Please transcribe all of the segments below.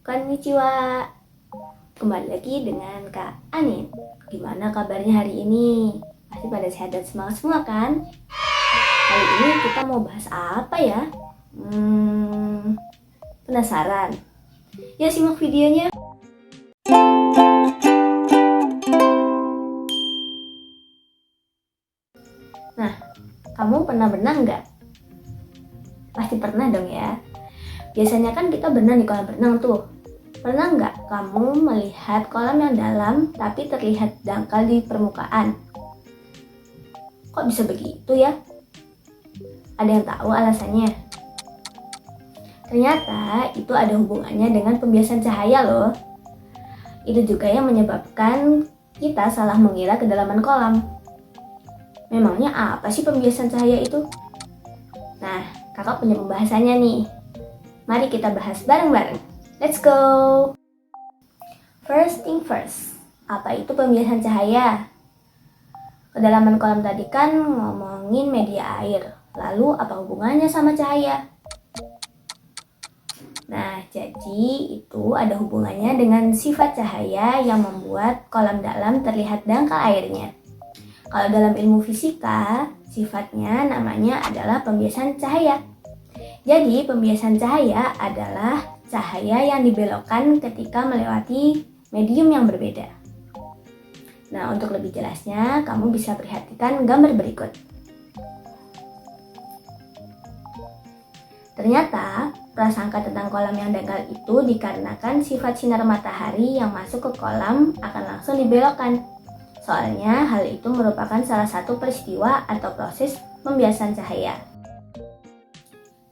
Konnichiwa. Kembali lagi dengan Kak Anin. Gimana kabarnya hari ini? Pasti pada sehat dan semangat semua kan? Kali ini kita mau bahas apa ya? Penasaran? Ya, simak videonya. Nah, kamu pernah berenang nggak? Pasti pernah dong ya. Biasanya kan kita berenang di kolam renang tuh. Pernah nggak kamu melihat kolam yang dalam tapi terlihat dangkal di permukaan? Kok bisa begitu ya? Ada yang tahu alasannya? Ternyata itu ada hubungannya dengan pembiasan cahaya loh. Itu juga yang menyebabkan kita salah mengira kedalaman kolam. Memangnya apa sih pembiasan cahaya itu? Nah, kakak punya pembahasannya nih. Mari kita bahas bareng-bareng. Let's go! First thing first, apa itu pembiasan cahaya? Kedalaman kolam tadi kan ngomongin media air, lalu apa hubungannya sama cahaya? Nah, jadi itu ada hubungannya dengan sifat cahaya yang membuat kolam dalam terlihat dangkal airnya. Kalau dalam ilmu fisika, sifatnya namanya adalah pembiasan cahaya. Jadi, pembiasan cahaya adalah cahaya yang dibelokkan ketika melewati medium yang berbeda. Nah, untuk lebih jelasnya, kamu bisa perhatikan gambar berikut. Ternyata, prasangka tentang kolam yang dangkal itu dikarenakan sifat sinar matahari yang masuk ke kolam akan langsung dibelokkan. Soalnya, hal itu merupakan salah satu peristiwa atau proses pembiasan cahaya.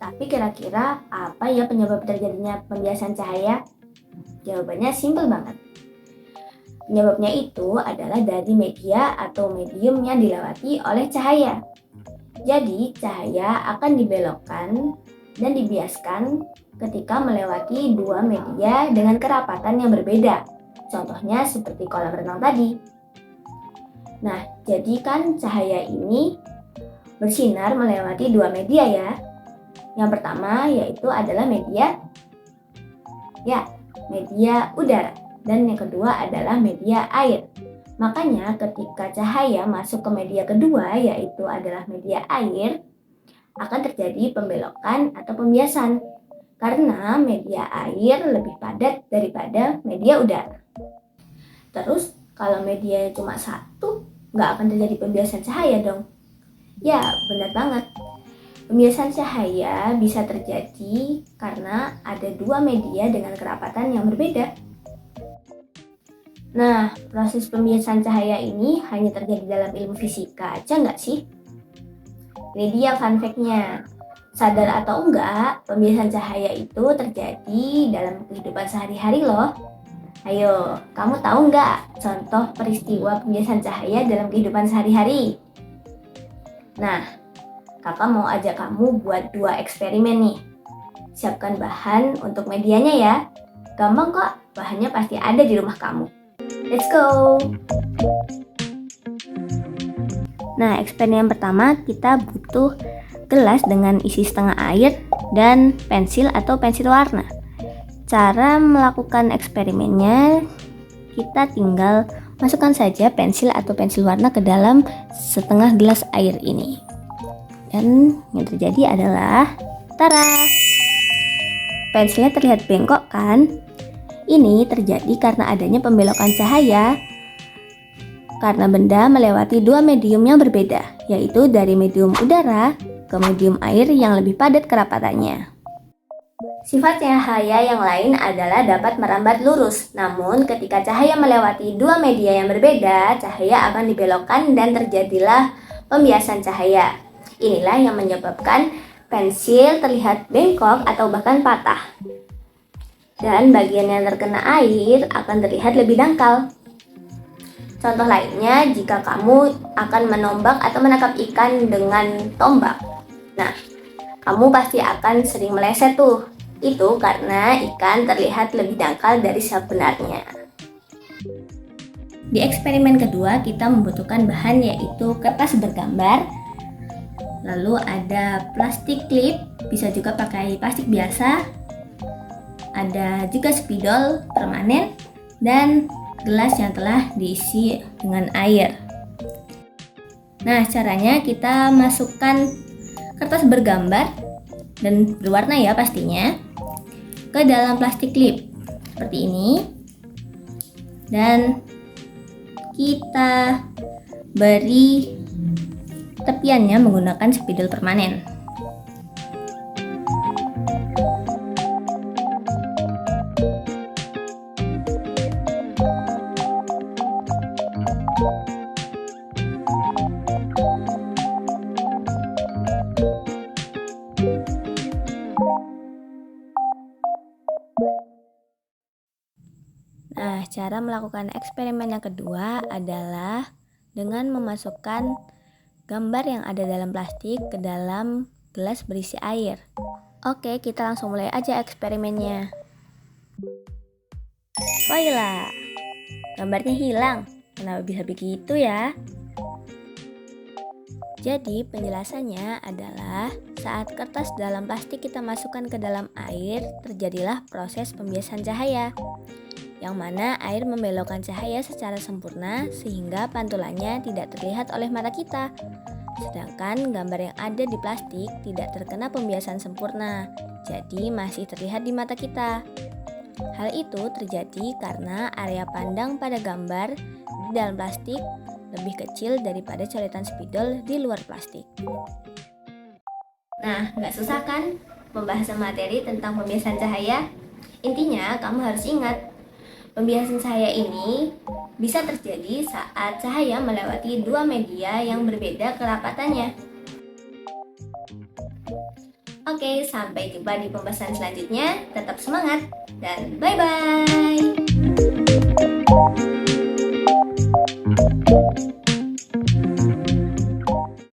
Tapi kira-kira apa ya penyebab terjadinya pembiasan cahaya? Jawabannya simpel banget. Penyebabnya itu adalah dari media atau medium yang dilewati oleh cahaya. Jadi, cahaya akan dibelokkan dan dibiaskan ketika melewati dua media dengan kerapatan yang berbeda. Contohnya seperti kolam renang tadi. Nah, jadi kan cahaya ini bersinar melewati dua media ya. Yang pertama yaitu adalah media udara, dan yang kedua adalah media air. Makanya ketika cahaya masuk ke media kedua yaitu adalah media air, akan terjadi pembelokan atau pembiasan karena media air lebih padat daripada media udara. Terus kalau media cuma satu, nggak akan terjadi pembiasan cahaya dong. Ya, benar banget. Pembiasan cahaya bisa terjadi karena ada dua media dengan kerapatan yang berbeda. Nah, proses pembiasan cahaya ini hanya terjadi dalam ilmu fisika aja nggak sih? Ini dia fun fact-nya. Sadar atau enggak, pembiasan cahaya itu terjadi dalam kehidupan sehari-hari loh. Ayo, kamu tahu nggak contoh peristiwa pembiasan cahaya dalam kehidupan sehari-hari? Nah, kakak mau ajak kamu buat dua eksperimen nih. Siapkan bahan untuk medianya ya. Gampang kok, bahannya pasti ada di rumah kamu. Let's go! Nah, eksperimen pertama kita butuh gelas dengan isi setengah air dan pensil atau pensil warna. Cara melakukan eksperimennya, kita tinggal masukkan saja pensil atau pensil warna ke dalam setengah gelas air ini. Dan yang terjadi adalah, tara! Pensilnya terlihat bengkok kan? Ini terjadi karena adanya pembelokan cahaya karena benda melewati dua medium yang berbeda, yaitu dari medium udara ke medium air yang lebih padat kerapatannya. Sifat cahaya yang lain adalah dapat merambat lurus, namun ketika cahaya melewati dua media yang berbeda, cahaya akan dibelokkan dan terjadilah pembiasan cahaya. Inilah yang menyebabkan pensil terlihat bengkok atau bahkan patah. Dan bagian yang terkena air akan terlihat lebih dangkal. Contoh lainnya, jika kamu akan menombak atau menangkap ikan dengan tombak. Nah, kamu pasti akan sering meleset tuh. Itu karena ikan terlihat lebih dangkal dari sebenarnya. Di eksperimen kedua, kita membutuhkan bahan yaitu kertas bergambar. Lalu ada plastik klip, bisa juga pakai plastik biasa. ada juga spidol permanen dan gelas yang telah diisi dengan air. Nah, caranya kita masukkan kertas bergambar dan berwarna ya pastinya ke dalam plastik klip seperti ini, dan kita beri tepiannya menggunakan spidol permanen. Nah, cara melakukan eksperimen yang kedua adalah dengan memasukkan gambar yang ada dalam plastik ke dalam gelas berisi air. Oke, kita langsung mulai aja eksperimennya. Voila, gambarnya hilang. Kenapa bisa begitu ya? Jadi penjelasannya adalah saat kertas dalam plastik kita masukkan ke dalam air, terjadilah proses pembiasan cahaya, yang mana air membelokkan cahaya secara sempurna sehingga pantulannya tidak terlihat oleh mata kita. Sedangkan gambar yang ada di plastik tidak terkena pembiasan sempurna, jadi masih terlihat di mata kita. Hal itu terjadi karena area pandang pada gambar di dalam plastik lebih kecil daripada coretan spidol di luar plastik. Nah, nggak susah kan pembahasan materi tentang pembiasan cahaya? Intinya, kamu harus ingat, pembiasan cahaya ini bisa terjadi saat cahaya melewati dua media yang berbeda kerapatannya. Oke, sampai jumpa di pembahasan selanjutnya. Tetap semangat dan bye-bye!